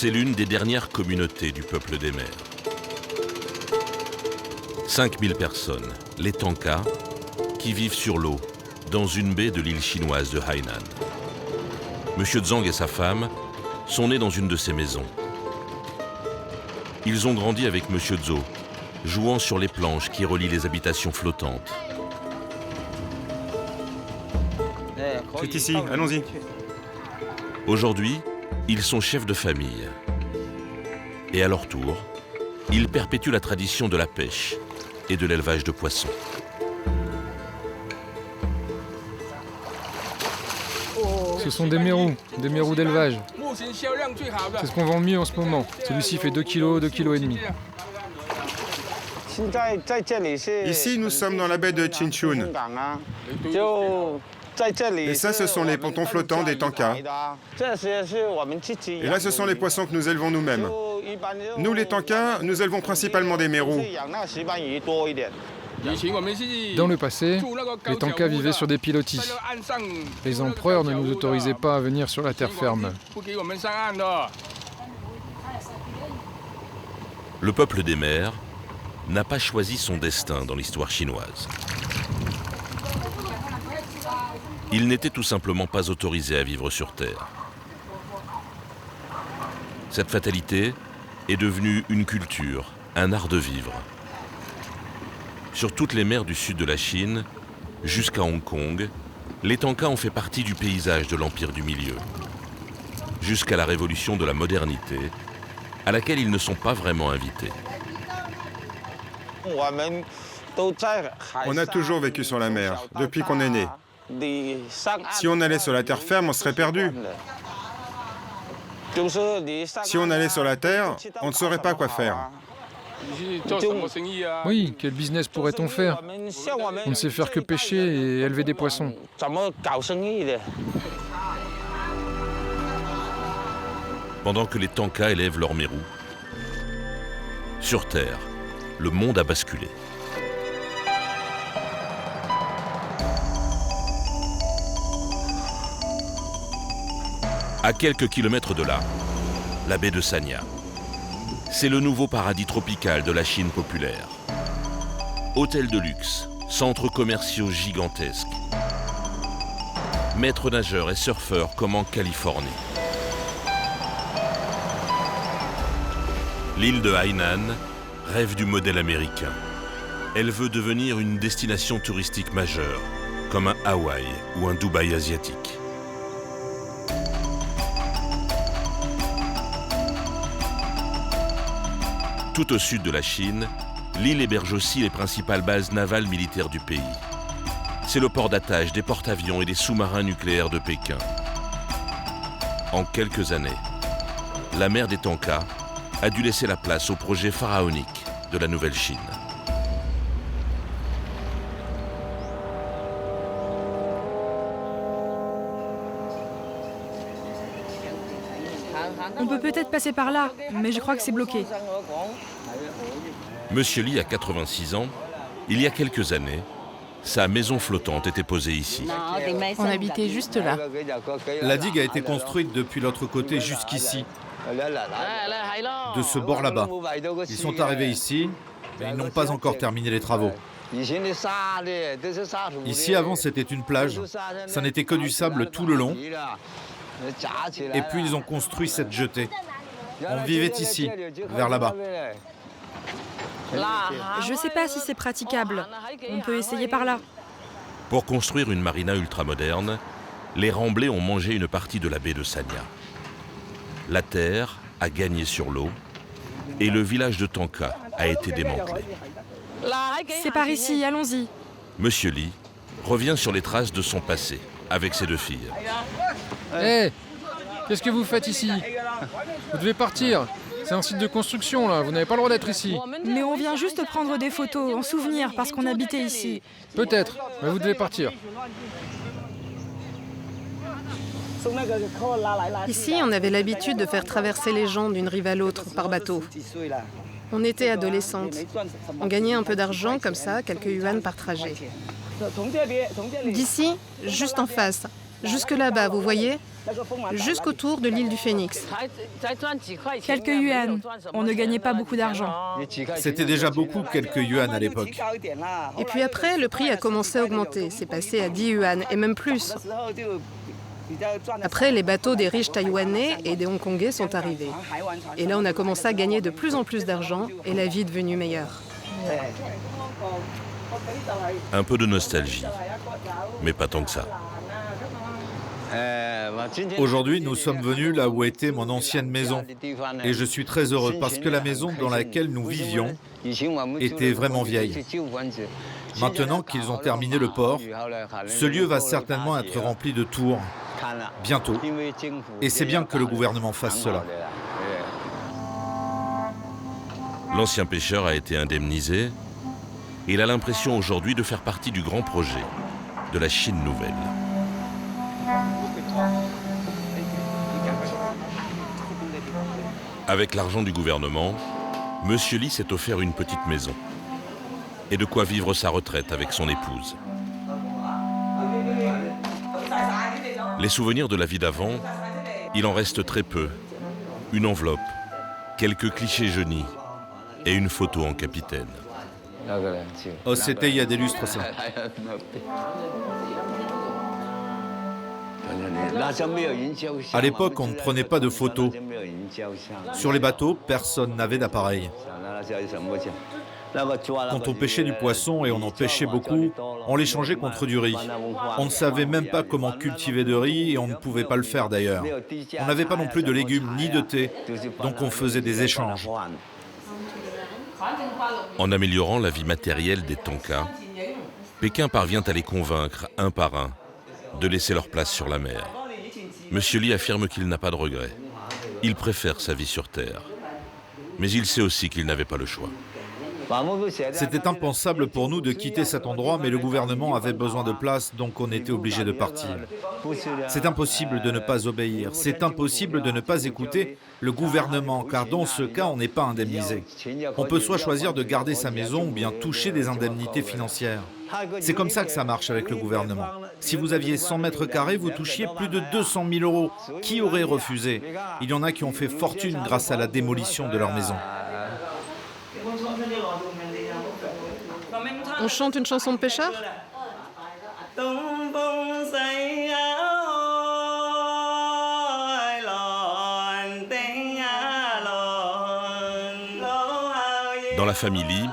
C'est l'une des dernières communautés du peuple des mers. 5000 personnes, les Tanka, qui vivent sur l'eau, dans une baie de l'île chinoise de Hainan. Monsieur Zhang et sa femme sont nés dans une de ces maisons. Ils ont grandi avec Monsieur Zhou, jouant sur les planches qui relient les habitations flottantes. C'est ici, allons-y. Aujourd'hui, ils sont chefs de famille. Et à leur tour, ils perpétuent la tradition de la pêche et de l'élevage de poissons. Ce sont des mérous d'élevage. C'est ce qu'on vend le mieux en ce moment. Celui-ci fait 2 kg, 2,5 kg. Ici, nous sommes dans la baie de Chinchun. Et ça, ce sont les pontons flottants des Tanka. Et là, ce sont les poissons que nous élevons nous-mêmes. Nous, les Tanka, nous élevons principalement des mérous. Dans le passé, les Tanka vivaient sur des pilotis. Les empereurs ne nous autorisaient pas à venir sur la terre ferme. Le peuple des mers n'a pas choisi son destin dans l'histoire chinoise. Il n'était tout simplement pas autorisé à vivre sur Terre. Cette fatalité est devenue une culture, un art de vivre. Sur toutes les mers du sud de la Chine, jusqu'à Hong Kong, les Tanka ont fait partie du paysage de l'Empire du Milieu. Jusqu'à la révolution de la modernité, à laquelle ils ne sont pas vraiment invités. On a toujours vécu sur la mer, depuis qu'on est né. Si on allait sur la terre ferme, on serait perdu. Si on allait sur la terre, on ne saurait pas quoi faire. Oui, quel business pourrait-on faire? On ne sait faire que pêcher et élever des poissons. Pendant que les Tanka élèvent leurs mérous, sur Terre, le monde a basculé. À quelques kilomètres de là, la baie de Sanya. C'est le nouveau paradis tropical de la Chine populaire. Hôtels de luxe, centres commerciaux gigantesques, maîtres nageurs et surfeurs comme en Californie. L'île de Hainan rêve du modèle américain. Elle veut devenir une destination touristique majeure, comme un Hawaï ou un Dubaï asiatique. Tout au sud de la Chine, l'île héberge aussi les principales bases navales militaires du pays. C'est le port d'attache des porte-avions et des sous-marins nucléaires de Pékin. En quelques années, la mer des Tanka a dû laisser la place au projet pharaonique de la Nouvelle Chine. On peut peut-être passer par là, mais je crois que c'est bloqué. Monsieur Li a 86 ans. Il y a quelques années, sa maison flottante était posée ici. On habitait juste là. La digue a été construite depuis l'autre côté jusqu'ici, de ce bord là-bas. Ils sont arrivés ici, mais ils n'ont pas encore terminé les travaux. Ici, avant, c'était une plage. Ça n'était que du sable tout le long. Et puis, ils ont construit cette jetée. On vivait ici, vers là-bas. Je sais pas si c'est praticable. On peut essayer par là. Pour construire une marina ultramoderne, les Remblais ont mangé une partie de la baie de Sanya. La terre a gagné sur l'eau et le village de Tanka a été démantelé. C'est par ici, allons-y. Monsieur Li revient sur les traces de son passé avec ses deux filles. Hé, qu'est-ce que vous faites ici? Vous devez partir. C'est un site de construction, là. Vous n'avez pas le droit d'être ici. Mais on vient juste prendre des photos en souvenir parce qu'on habitait ici. Peut-être, mais vous devez partir. Ici, on avait l'habitude de faire traverser les gens d'une rive à l'autre par bateau. On était adolescentes. On gagnait un peu d'argent comme ça, quelques yuan par trajet. D'ici, juste en face, Jusque là-bas, vous voyez, jusqu'autour de l'île du Phénix. Quelques yuan. On ne gagnait pas beaucoup d'argent. C'était déjà beaucoup, quelques yuan à l'époque. Et puis après, le prix a commencé à augmenter. C'est passé à 10 yuan et même plus. Après, les bateaux des riches taïwanais et des hongkongais sont arrivés. Et là, on a commencé à gagner de plus en plus d'argent et la vie est devenue meilleure. Un peu de nostalgie, mais pas tant que ça. Aujourd'hui, nous sommes venus là où était mon ancienne maison. Et je suis très heureux parce que la maison dans laquelle nous vivions était vraiment vieille. Maintenant qu'ils ont terminé le port, ce lieu va certainement être rempli de tours, bientôt. Et c'est bien que le gouvernement fasse cela. L'ancien pêcheur a été indemnisé. Il a l'impression aujourd'hui de faire partie du grand projet de la Chine nouvelle. Avec l'argent du gouvernement, Monsieur Li s'est offert une petite maison et de quoi vivre sa retraite avec son épouse. Les souvenirs de la vie d'avant, il en reste très peu. Une enveloppe, quelques clichés jaunis et une photo en capitaine. Oh, c'était il y a des lustres, ça. À l'époque, on ne prenait pas de photos. Sur les bateaux, personne n'avait d'appareil. Quand on pêchait du poisson, et on en pêchait beaucoup, on l'échangeait contre du riz. On ne savait même pas comment cultiver de riz, et on ne pouvait pas le faire d'ailleurs. On n'avait pas non plus de légumes ni de thé, donc on faisait des échanges. En améliorant la vie matérielle des Tanka, Pékin parvient à les convaincre, un par un, de laisser leur place sur la mer. Monsieur Li affirme qu'il n'a pas de regrets. Il préfère sa vie sur Terre. Mais il sait aussi qu'il n'avait pas le choix. C'était impensable pour nous de quitter cet endroit, mais le gouvernement avait besoin de place, donc on était obligé de partir. C'est impossible de ne pas obéir, c'est impossible de ne pas écouter le gouvernement, car dans ce cas, on n'est pas indemnisé. On peut soit choisir de garder sa maison ou bien toucher des indemnités financières. C'est comme ça que ça marche avec le gouvernement. Si vous aviez 100 mètres carrés, vous touchiez plus de 200 000 euros. Qui aurait refusé? Il y en a qui ont fait fortune grâce à la démolition de leur maison. On chante une chanson de pêcheur? Dans la famille Li,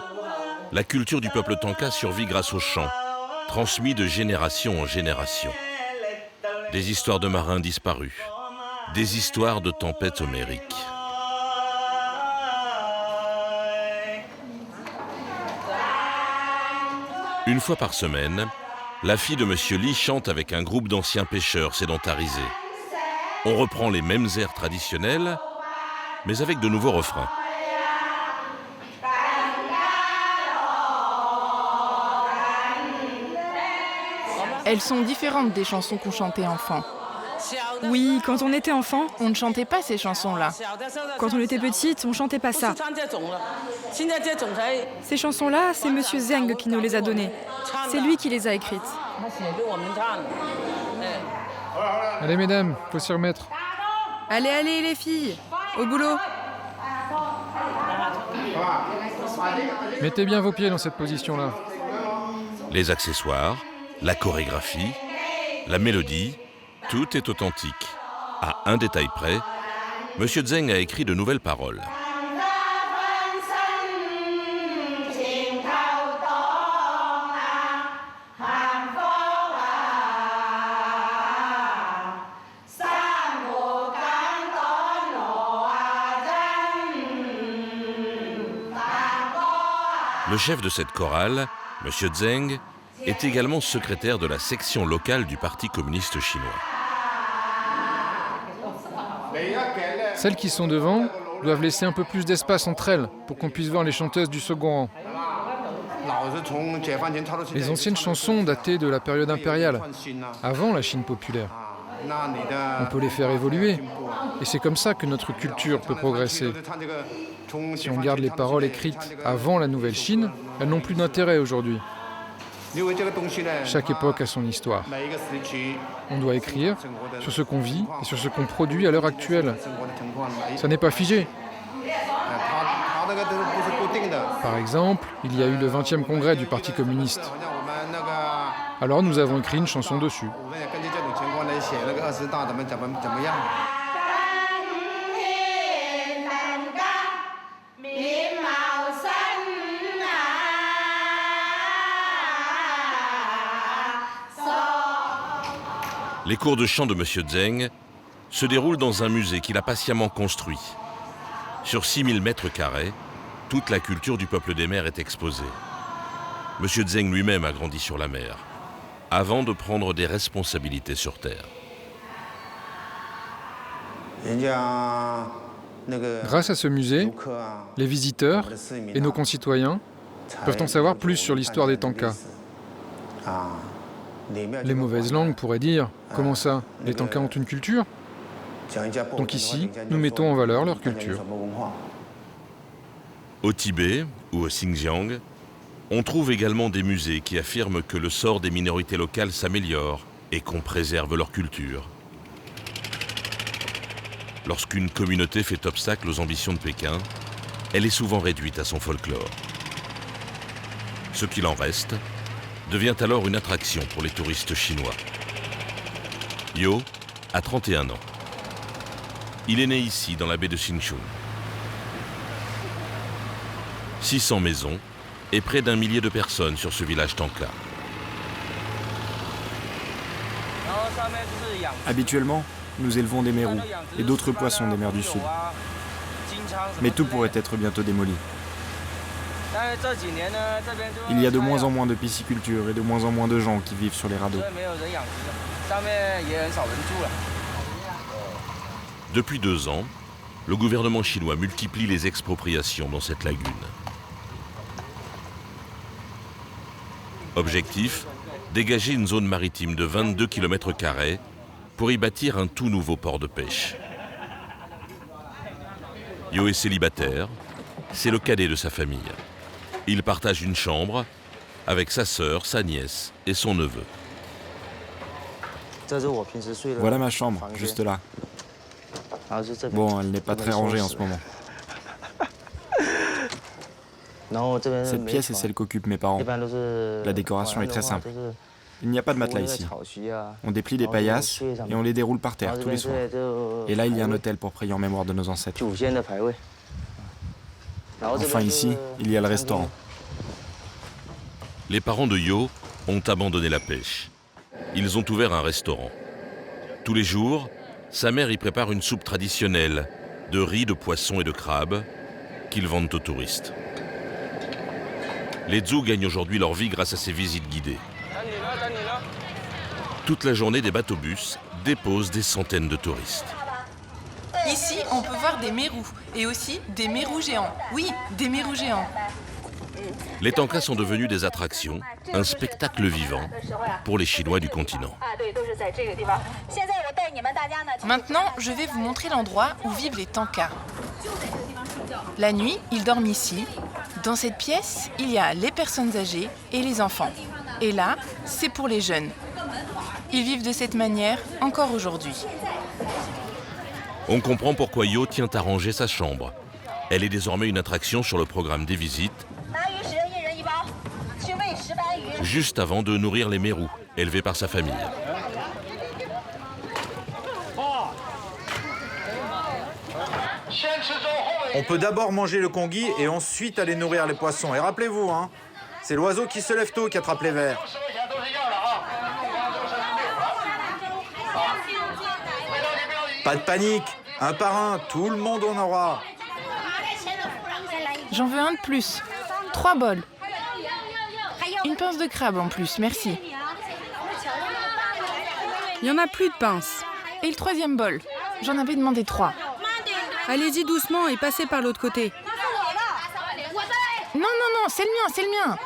la culture du peuple Tanka survit grâce aux chants, transmis de génération en génération. Des histoires de marins disparus, des histoires de tempêtes homériques. Une fois par semaine, la fille de Monsieur Li chante avec un groupe d'anciens pêcheurs sédentarisés. On reprend les mêmes airs traditionnels, mais avec de nouveaux refrains. Elles sont différentes des chansons qu'on chantait enfant. Oui, quand on était enfant, On ne chantait pas ces chansons-là. quand on était petite, on chantait pas ça. Ces chansons-là, c'est Monsieur Zeng qui nous les a données. C'est lui qui les a écrites. Allez mesdames, faut s'y remettre. Allez, allez les filles, au boulot. Mettez bien vos pieds dans cette position-là. Les accessoires, la chorégraphie, la mélodie, tout est authentique. À un détail près, Monsieur Zeng a écrit de nouvelles paroles. Le chef de cette chorale, Monsieur Zeng, est également secrétaire de la section locale du Parti communiste chinois. Celles qui sont devant doivent laisser un peu plus d'espace entre elles pour qu'on puisse voir les chanteuses du second rang. Les anciennes chansons dataient de la période impériale, avant la Chine populaire. On peut les faire évoluer, et c'est comme ça que notre culture peut progresser. Si on garde les paroles écrites avant la nouvelle Chine, elles n'ont plus d'intérêt aujourd'hui. Chaque époque a son histoire. On doit écrire sur ce qu'on vit et sur ce qu'on produit à l'heure actuelle. Ça n'est pas figé. Par exemple, il y a eu le 20e congrès du Parti communiste. Alors nous avons écrit une chanson dessus. Les cours de chant de M. Zeng se déroulent dans un musée qu'il a patiemment construit. Sur 6000 mètres carrés, toute la culture du peuple des mers est exposée. M. Zeng lui-même a grandi sur la mer, avant de prendre des responsabilités sur Terre. Grâce à ce musée, les visiteurs et nos concitoyens peuvent en savoir plus sur l'histoire des Tanka. Les mauvaises langues pourraient dire « Comment ça? Les Tanka ont une culture ?» Donc ici, nous mettons en valeur leur culture. Au Tibet ou au Xinjiang, on trouve également des musées qui affirment que le sort des minorités locales s'améliore et qu'on préserve leur culture. Lorsqu'une communauté fait obstacle aux ambitions de Pékin, elle est souvent réduite à son folklore. Ce qu'il en reste devient alors une attraction pour les touristes chinois. Yo a 31 ans. Il est né ici, dans la baie de Xinchun. 600 maisons et près d'1 millier de personnes sur ce village Tanka. Habituellement, nous élevons des mérous et d'autres poissons des mers du Sud. Mais tout pourrait être bientôt démoli. Il y a de moins en moins de pisciculture et de moins en moins de gens qui vivent sur les radeaux. Depuis 2 ans, le gouvernement chinois multiplie les expropriations dans cette lagune. Objectif, dégager une zone maritime de 22 km² pour y bâtir un tout nouveau port de pêche. Yo est célibataire, c'est le cadet de sa famille. Il partage une chambre avec sa sœur, sa nièce et son neveu. Voilà ma chambre, juste là. Bon, elle n'est pas très rangée en ce moment. Cette pièce est celle qu'occupent mes parents. La décoration est très simple. Il n'y a pas de matelas ici. On déplie des paillasses et on les déroule par terre tous les soirs. Et là, il y a un autel pour prier en mémoire de nos ancêtres. Enfin ici, il y a le restaurant. Les parents de Yo ont abandonné la pêche. Ils ont ouvert un restaurant. Tous les jours, sa mère y prépare une soupe traditionnelle de riz, de poisson et de crabe qu'ils vendent aux touristes. Les Zhou gagnent aujourd'hui leur vie grâce à ces visites guidées. Toute la journée, des bateaux-bus déposent des centaines de touristes. Ici, on peut voir des mérous et aussi des mérous géants. Oui, des mérous géants. Les Tanka sont devenus des attractions, un spectacle vivant pour les Chinois du continent. Maintenant, je vais vous montrer l'endroit où vivent les Tanka. La nuit, ils dorment ici. Dans cette pièce, il y a les personnes âgées et les enfants. Et là, c'est pour les jeunes. Ils vivent de cette manière encore aujourd'hui. On comprend pourquoi Yo tient à ranger sa chambre. Elle est désormais une attraction sur le programme des visites, juste avant de nourrir les mérous, élevés par sa famille. On peut d'abord manger le congui et ensuite aller nourrir les poissons. Et rappelez-vous, c'est l'oiseau qui se lève tôt qui attrape les vers. Pas de panique, un par un, tout le monde en aura. J'en veux un de plus. 3 bols. Une pince de crabe en plus, merci. Il n'y en a plus de pinces. Et le 3e bol. J'en avais demandé 3. Allez-y doucement et passez par l'autre côté. Non, c'est le mien, c'est le mien.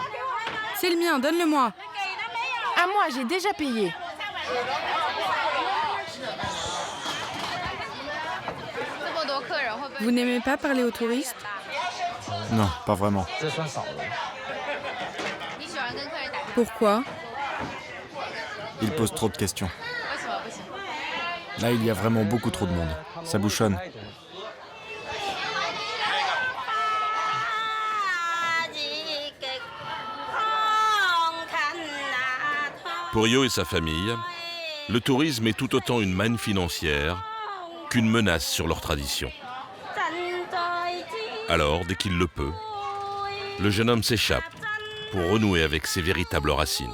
C'est le mien, donne-le-moi. À moi, j'ai déjà payé. Vous n'aimez pas parler aux touristes? Non, pas vraiment. Pourquoi? Il pose trop de questions. Là, il y a vraiment beaucoup trop de monde. Ça bouchonne. Pour Yo et sa famille, le tourisme est tout autant une manne financière qu'une menace sur leur tradition. Alors, dès qu'il le peut, le jeune homme s'échappe pour renouer avec ses véritables racines.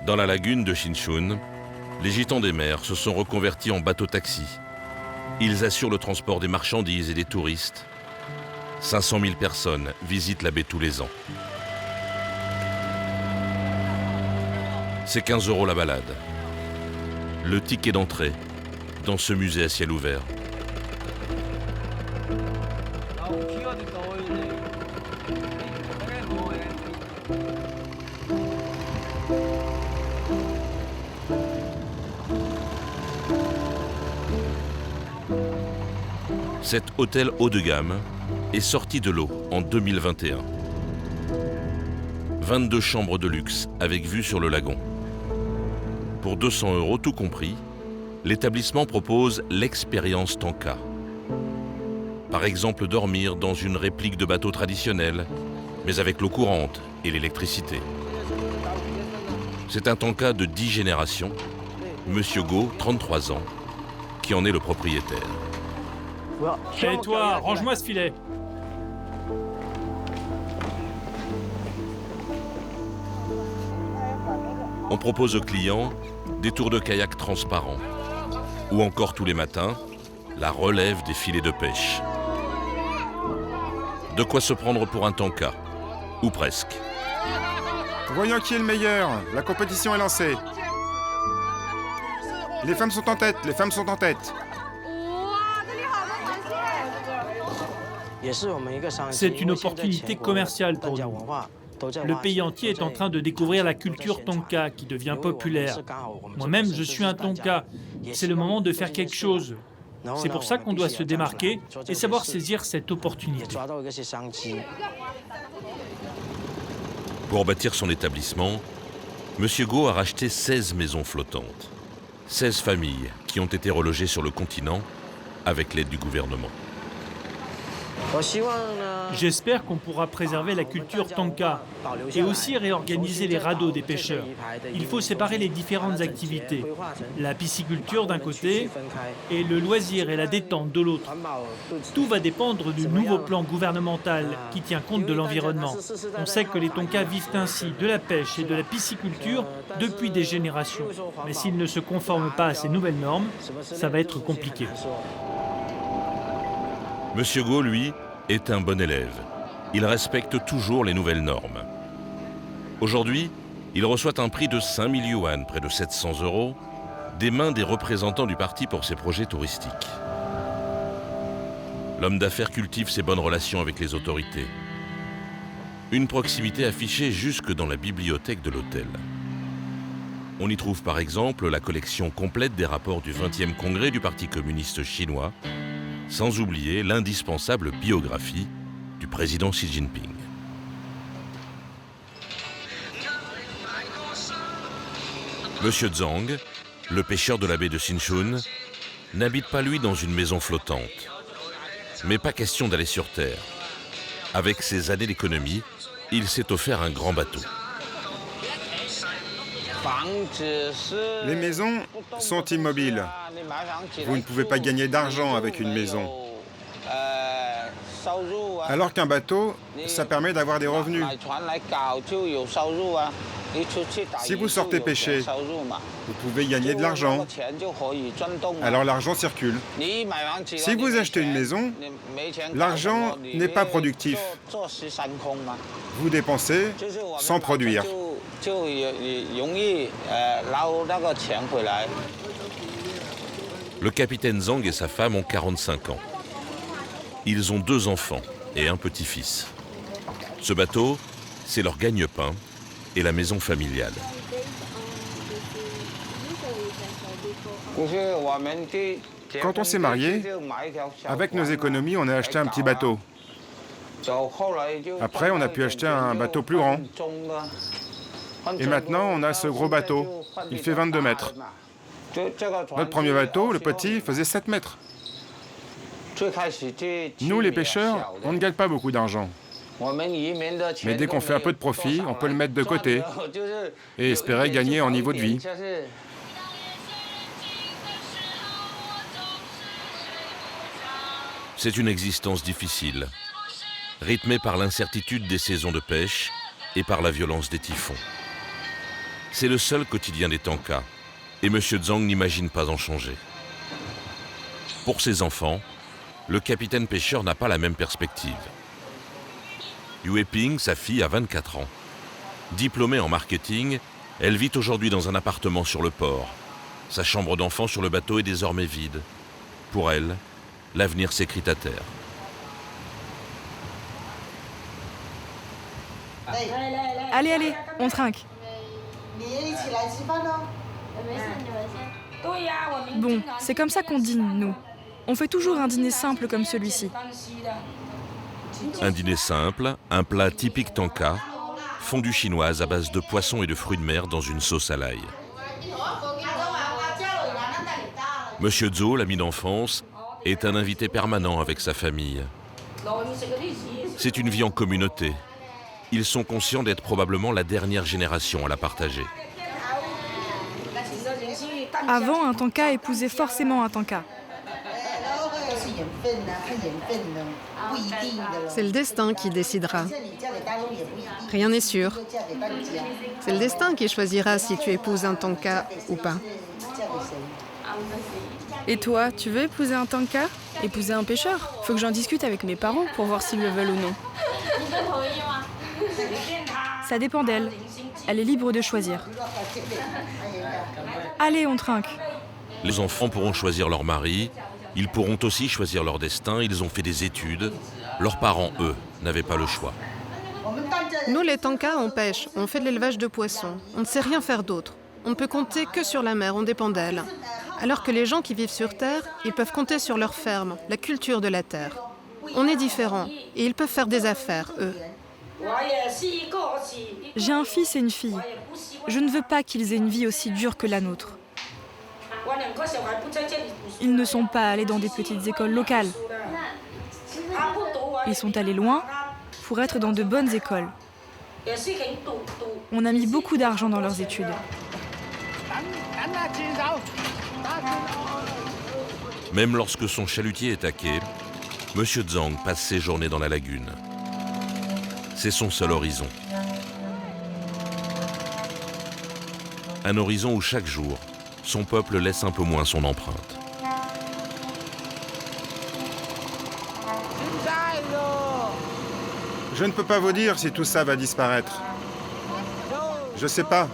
Dans la lagune de Shinchun, les gitans des mers se sont reconvertis en bateaux-taxis. Ils assurent le transport des marchandises et des touristes. 500 000 personnes visitent la baie tous les ans. C'est 15 € la balade. Le ticket d'entrée dans ce musée à ciel ouvert. Cet hôtel haut de gamme est sorti de l'eau en 2021. 22 chambres de luxe avec vue sur le lagon. Pour 200 € tout compris, l'établissement propose l'expérience Tanka. Par exemple, dormir dans une réplique de bateau traditionnel, mais avec l'eau courante et l'électricité. C'est un Tanka de 10 générations, Monsieur Go, 33 ans, qui en est le propriétaire. Et toi, range-moi ce filet. On propose aux clients des tours de kayak transparents ou encore tous les matins, la relève des filets de pêche. De quoi se prendre pour un Tanka, ou presque. Voyons qui est le meilleur. La compétition est lancée. Les femmes sont en tête, les femmes sont en tête. C'est une opportunité commerciale pour nous. Le pays entier est en train de découvrir la culture Tanka qui devient populaire. Moi-même, je suis un Tanka. C'est le moment de faire quelque chose. C'est pour ça qu'on doit se démarquer et savoir saisir cette opportunité. Pour bâtir son établissement, M. Go a racheté 16 maisons flottantes. 16 familles qui ont été relogées sur le continent avec l'aide du gouvernement. J'espère qu'on pourra préserver la culture Tanka et aussi réorganiser les radeaux des pêcheurs. Il faut séparer les différentes activités. La pisciculture d'un côté et le loisir et la détente de l'autre. Tout va dépendre du nouveau plan gouvernemental qui tient compte de l'environnement. On sait que les Tonka vivent ainsi de la pêche et de la pisciculture depuis des générations. Mais s'ils ne se conforment pas à ces nouvelles normes, ça va être compliqué. Monsieur Go, lui, est un bon élève. Il respecte toujours les nouvelles normes. Aujourd'hui, il reçoit un prix de 5 000 yuan, près de 700 €, des mains des représentants du parti pour ses projets touristiques. L'homme d'affaires cultive ses bonnes relations avec les autorités. Une proximité affichée jusque dans la bibliothèque de l'hôtel. On y trouve par exemple la collection complète des rapports du 20e congrès du Parti communiste chinois, sans oublier l'indispensable biographie du président Xi Jinping. Monsieur Zhang, le pêcheur de la baie de Shinchun, n'habite pas lui dans une maison flottante. Mais pas question d'aller sur terre. Avec ses années d'économie, il s'est offert un grand bateau. Les maisons sont immobiles. Vous ne pouvez pas gagner d'argent avec une maison. Alors qu'un bateau, ça permet d'avoir des revenus. Si vous sortez pêcher, vous pouvez gagner de l'argent. Alors l'argent circule. Si vous achetez une maison, l'argent n'est pas productif. Vous dépensez sans produire. Le capitaine Zhang et sa femme ont 45 ans. Ils ont 2 enfants et un petit-fils. Ce bateau, c'est leur gagne-pain et la maison familiale. Quand on s'est marié, avec nos économies, on a acheté un petit bateau. Après, on a pu acheter un bateau plus grand. Et maintenant, on a ce gros bateau. Il fait 22 mètres. Notre premier bateau, le petit, faisait 7 mètres. Nous, les pêcheurs, on ne gagne pas beaucoup d'argent. Mais dès qu'on fait un peu de profit, on peut le mettre de côté et espérer gagner en niveau de vie. C'est une existence difficile, rythmée par l'incertitude des saisons de pêche et par la violence des typhons. C'est le seul quotidien des Tanka, et M. Zhang n'imagine pas en changer. Pour ses enfants, le capitaine pêcheur n'a pas la même perspective. Yue Ping, sa fille, a 24 ans. Diplômée en marketing, elle vit aujourd'hui dans un appartement sur le port. Sa chambre d'enfant sur le bateau est désormais vide. Pour elle, l'avenir s'écrit à terre. Allez, allez, on trinque. Bon, c'est comme ça qu'on dîne, nous. On fait toujours un dîner simple comme celui-ci. Un dîner simple, un plat typique Tanka, fondue chinoise à base de poissons et de fruits de mer dans une sauce à l'ail. Monsieur Zhou, l'ami d'enfance, est un invité permanent avec sa famille. C'est une vie en communauté. Ils sont conscients d'être probablement la dernière génération à la partager. Avant, un Tanka épousait forcément un Tanka. C'est le destin qui décidera. Rien n'est sûr. C'est le destin qui choisira si tu épouses un Tanka ou pas. Et toi, tu veux épouser un Tanka? Épouser un pêcheur? Faut que j'en discute avec mes parents pour voir s'ils le veulent ou non. Ça dépend d'elle. Elle est libre de choisir. Allez, on trinque. Les enfants pourront choisir leur mari, ils pourront aussi choisir leur destin, ils ont fait des études. Leurs parents, eux, n'avaient pas le choix. Nous, les Tanka, on pêche, on fait de l'élevage de poissons. On ne sait rien faire d'autre. On ne peut compter que sur la mer, on dépend d'elle. Alors que les gens qui vivent sur Terre, ils peuvent compter sur leur ferme, la culture de la Terre. On est différents et ils peuvent faire des affaires, eux. J'ai un fils et une fille. Je ne veux pas qu'ils aient une vie aussi dure que la nôtre. Ils ne sont pas allés dans des petites écoles locales. Ils sont allés loin pour être dans de bonnes écoles. On a mis beaucoup d'argent dans leurs études. Même lorsque son chalutier est à quai, M. Zhang passe ses journées dans la lagune. C'est son seul horizon. Un horizon où chaque jour, son peuple laisse un peu moins son empreinte. Je ne peux pas vous dire si tout ça va disparaître. Je sais pas.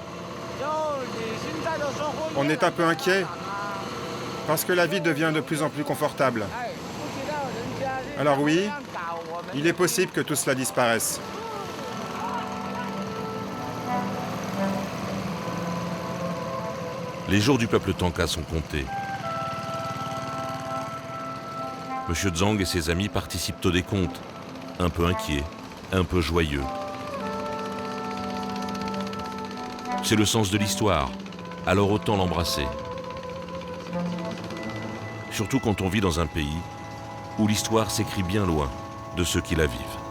On est un peu inquiet parce que la vie devient de plus en plus confortable. Alors oui, il est possible que tout cela disparaisse. Les jours du peuple Tanka sont comptés. M. Zhang et ses amis participent au décompte, un peu inquiets, un peu joyeux. C'est le sens de l'histoire, alors autant l'embrasser. Surtout quand on vit dans un pays où l'histoire s'écrit bien loin de ceux qui la vivent.